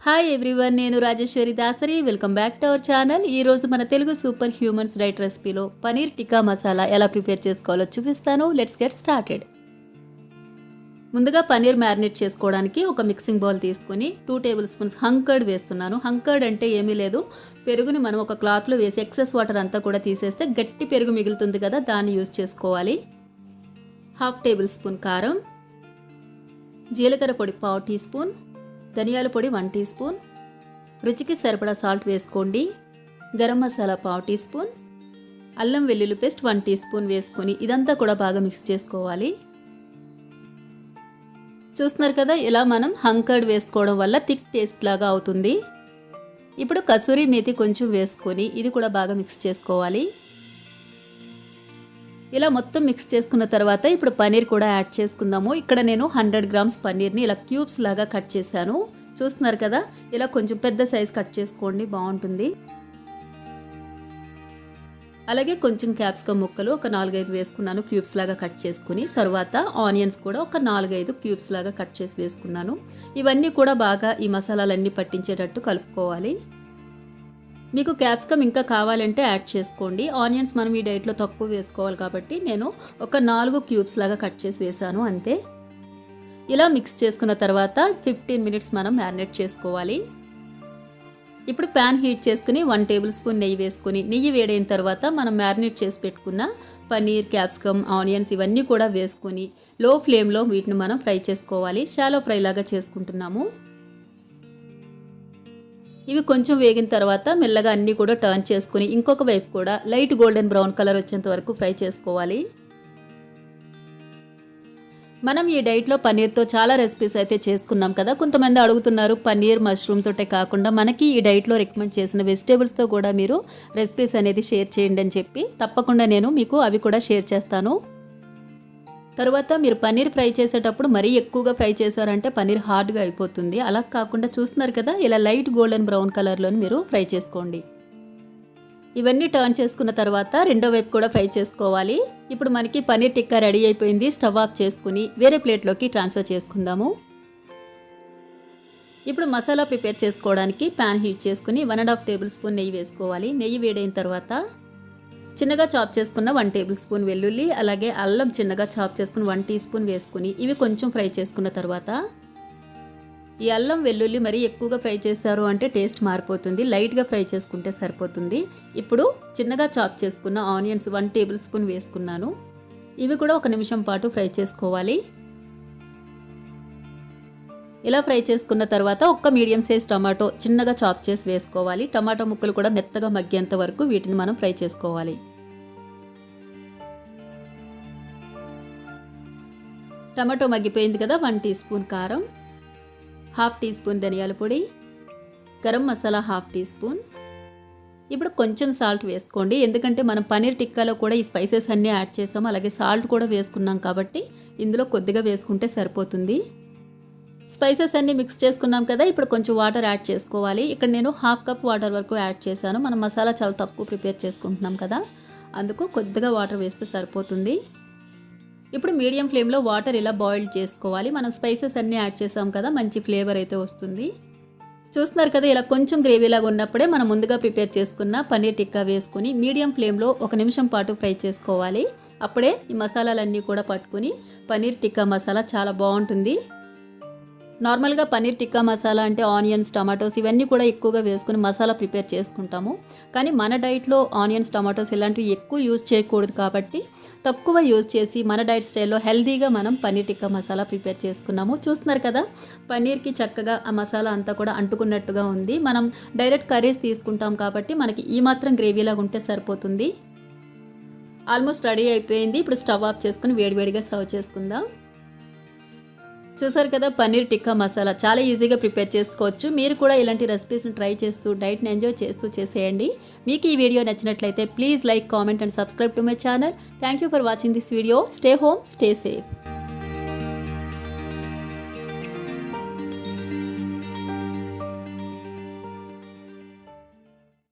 Hi everyone, నేను Rajeswari Dasari. Welcome back to our channel. ఈరోజు మన తెలుగు సూపర్ హ్యూమన్స్ డైట్ రెసిపీలో పనీర్ టిక్కా మసాలా ఎలా ప్రిపేర్ చేసుకోవాలో చూపిస్తాను. Let's get started. ముందుగా పనీర్ మ్యారినేట్ చేసుకోవడానికి ఒక మిక్సింగ్ బౌల్ తీసుకొని 2 టేబుల్ స్పూన్స్ హంకర్డ్ వేస్తున్నాను. హంకర్డ్ అంటే ఏమీ లేదు, పెరుగుని మనం ఒక క్లాత్లో వేసి ఎక్సెస్ వాటర్ అంతా కూడా తీసేస్తే గట్టి పెరుగు మిగులుతుంది కదా, దాన్ని యూజ్ చేసుకోవాలి. 1/2 టేబుల్ స్పూన్ కారం, జీలకర్ర పొడి 1/4 టీ స్పూన్, ధనియాల పొడి 1 టీ స్పూన్, రుచికి సరిపడా సాల్ట్ వేసుకోండి. గరం మసాలా 1/2 టీ స్పూన్, అల్లం వెల్లుల్లి పేస్ట్ 1 టీ స్పూన్ వేసుకొని ఇదంతా కూడా బాగా మిక్స్ చేసుకోవాలి. చూస్తున్నారు కదా, ఇలా మనం హంకర్డ్ వేసుకోవడం వల్ల థిక్ పేస్ట్ లాగా అవుతుంది. ఇప్పుడు కసూరి మేతి కొంచెం వేసుకొని ఇది కూడా బాగా మిక్స్ చేసుకోవాలి. ఇలా మొత్తం మిక్స్ చేసుకున్న తర్వాత ఇప్పుడు పనీర్ కూడా యాడ్ చేసుకుందాము. ఇక్కడ నేను 100 గ్రామ్స్ పన్నీర్ని ఇలా క్యూబ్స్ లాగా కట్ చేశాను. చూస్తున్నారు కదా, ఇలా కొంచెం పెద్ద సైజ్ కట్ చేసుకోండి, బాగుంటుంది. అలాగే కొంచెం క్యాప్సికమ్ ముక్కలు ఒక 4-5 వేసుకున్నాను క్యూబ్స్ లాగా కట్ చేసుకుని. తర్వాత ఆనియన్స్ కూడా ఒక 4-5 క్యూబ్స్ లాగా కట్ చేసి వేసుకున్నాను. ఇవన్నీ కూడా బాగా ఈ మసాలాలన్నీ పట్టించేటట్టు కలుపుకోవాలి. మీకు క్యాప్సికమ్ ఇంకా కావాలంటే యాడ్ చేసుకోండి. ఆనియన్స్ మనం ఈ డైట్లో తక్కువ వేసుకోవాలి కాబట్టి నేను ఒక 4 క్యూబ్స్ లాగా కట్ చేసి వేసాను, అంతే. ఇలా మిక్స్ చేసుకున్న తర్వాత 15 మినిట్స్ మనం మ్యారినేట్ చేసుకోవాలి. ఇప్పుడు ప్యాన్ హీట్ చేసుకుని 1 టేబుల్ స్పూన్ నెయ్యి వేసుకొని, నెయ్యి వేడైన తర్వాత మనం మ్యారినేట్ చేసి పెట్టుకున్న పనీర్, క్యాప్సికమ్, ఆనియన్స్ ఇవన్నీ కూడా వేసుకొని లో ఫ్లేమ్లో వీటిని మనం ఫ్రై చేసుకోవాలి. షాలో ఫ్రై లాగా చేసుకుంటున్నాము. ఇవి కొంచెం వేగిన తర్వాత మెల్లగా అన్నీ కూడా టర్న్ చేసుకుని ఇంకొక వైపు కూడా లైట్ గోల్డెన్ బ్రౌన్ కలర్ వచ్చేంత వరకు ఫ్రై చేసుకోవాలి. మనం ఈ డైట్లో పన్నీర్తో చాలా రెసిపీస్ అయితే చేసుకున్నాం కదా. కొంతమంది అడుగుతున్నారు పన్నీర్ మష్రూమ్ తోటే కాకుండా మనకి ఈ డైట్లో రికమెండ్ చేసిన వెజిటేబుల్స్తో కూడా మీరు రెసిపీస్ అనేది షేర్ చేయండి అని చెప్పి, తప్పకుండా నేను మీకు అవి కూడా షేర్ చేస్తాను. తర్వాత మీరు పన్నీర్ ఫ్రై చేసేటప్పుడు మరీ ఎక్కువగా ఫ్రై చేశారంటే పన్నీర్ హార్డ్గా అయిపోతుంది. అలా కాకుండా చూస్తున్నారు కదా, ఇలా లైట్ గోల్డెన్ బ్రౌన్ కలర్లోని మీరు ఫ్రై చేసుకోండి. ఇవన్నీ టర్న్ చేసుకున్న తర్వాత రెండో వైపు కూడా ఫ్రై చేసుకోవాలి. ఇప్పుడు మనకి పన్నీర్ టిక్కా రెడీ అయిపోయింది. స్టవ్ ఆఫ్ చేసుకుని వేరే ప్లేట్లోకి ట్రాన్స్ఫర్ చేసుకుందాము. ఇప్పుడు మసాలా ప్రిపేర్ చేసుకోవడానికి ప్యాన్ హీట్ చేసుకుని 1.5 టేబుల్ స్పూన్ నెయ్యి వేసుకోవాలి. నెయ్యి వేడైన తర్వాత చిన్నగా చాప్ చేసుకున్న 1 టేబుల్ స్పూన్ వెల్లుల్లి, అలాగే అల్లం చిన్నగా చాప్ చేసుకుని 1 టీ స్పూన్ వేసుకుని ఇవి కొంచెం ఫ్రై చేసుకున్న తర్వాత, ఈ అల్లం వెల్లుల్లి మరీ ఎక్కువగా ఫ్రై చేశారు అంటే టేస్ట్ మారిపోతుంది, లైట్గా ఫ్రై చేసుకుంటే సరిపోతుంది. ఇప్పుడు చిన్నగా చాప్ చేసుకున్న ఆనియన్స్ 1 టేబుల్ స్పూన్ వేసుకున్నాను. ఇవి కూడా 1 నిమిషం పాటు ఫ్రై చేసుకోవాలి. ఇలా ఫ్రై చేసుకున్న తర్వాత ఒక్క మీడియం సైజ్ టమాటో చిన్నగా చాప్ చేసి వేసుకోవాలి. టమాటో ముక్కలు కూడా మెత్తగా మగ్గేంత వరకు వీటిని మనం ఫ్రై చేసుకోవాలి. టమాటో మగ్గిపోయింది కదా, 1 టీ స్పూన్ కారం, 1/2 టీ స్పూన్ ధనియాల పొడి, గరం మసాలా 1/2 టీ స్పూన్. ఇప్పుడు కొంచెం సాల్ట్ వేసుకోండి, ఎందుకంటే మనం పనీర్ టిక్కాలో కూడా ఈ స్పైసెస్ అన్నీ యాడ్ చేసాము, అలాగే సాల్ట్ కూడా వేసుకున్నాం కాబట్టి ఇందులో కొద్దిగా వేసుకుంటే సరిపోతుంది. స్పైసెస్ అన్నీ మిక్స్ చేసుకున్నాం కదా, ఇప్పుడు కొంచెం వాటర్ యాడ్ చేసుకోవాలి. ఇక్కడ నేను 1/2 కప్ వాటర్ వరకు యాడ్ చేశాను. మనం మసాలా చాలా తక్కువ ప్రిపేర్ చేసుకుంటున్నాం కదా, అందుకు కొద్దిగా వాటర్ వేస్తే సరిపోతుంది. ఇప్పుడు మీడియం ఫ్లేమ్లో వాటర్ ఇలా బాయిల్ చేసుకోవాలి. మనం స్పైసెస్ అన్నీ యాడ్ చేసాం కదా, మంచి ఫ్లేవర్ అయితే వస్తుంది. చూస్తున్నారు కదా, ఇలా కొంచెం గ్రేవీలాగా ఉన్నప్పుడే మనం ముందుగా ప్రిపేర్ చేసుకున్న పన్నీర్ టిక్కా వేసుకుని మీడియం ఫ్లేమ్లో 1 నిమిషం పాటు ఫ్రై చేసుకోవాలి. అప్పుడే ఈ మసాలాలన్నీ కూడా పట్టుకుని పన్నీర్ టిక్కా మసాలా చాలా బాగుంటుంది. నార్మల్గా పన్నీర్ టిక్కా మసాలా అంటే ఆనియన్స్, టమాటోస్ ఇవన్నీ కూడా ఎక్కువగా వేసుకుని మసాలా ప్రిపేర్ చేసుకుంటాము. కానీ మన డైట్లో ఆనియన్స్, టమాటోస్ ఇలాంటివి ఎక్కువ యూజ్ చేయకూడదు కాబట్టి తక్కువ యూజ్ చేసి మన డైట్ స్టైల్లో హెల్తీగా మనం పన్నీర్ టిక్కా మసాలా ప్రిపేర్ చేసుకున్నాము. చూస్తున్నారు కదా, పన్నీర్కి చక్కగా ఆ మసాలా అంతా కూడా అంటుకున్నట్టుగా ఉంది. మనం డైరెక్ట్ కర్రీస్ తీసుకుంటాం కాబట్టి మనకి ఈ మాత్రం గ్రేవీలాగా ఉంటే సరిపోతుంది. ఆల్మోస్ట్ రెడీ అయిపోయింది. ఇప్పుడు స్టవ్ ఆఫ్ చేసుకుని వేడివేడిగా సర్వ్ చేసుకుందాం. చూసారు కదా, పన్నీర్ టిక్కా మసాలా చాలా ఈజీగా ప్రిపేర్ చేసుకోవచ్చు. మీరు కూడా ఇలాంటి రెసిపీస్ని ట్రై చేస్తూ డైట్ని ఎంజాయ్ చేస్తూ చేసేయండి. మీకు ఈ వీడియో నచ్చినట్లయితే please like, comment and subscribe to my channel. Thank you for watching this video. Stay home, stay safe.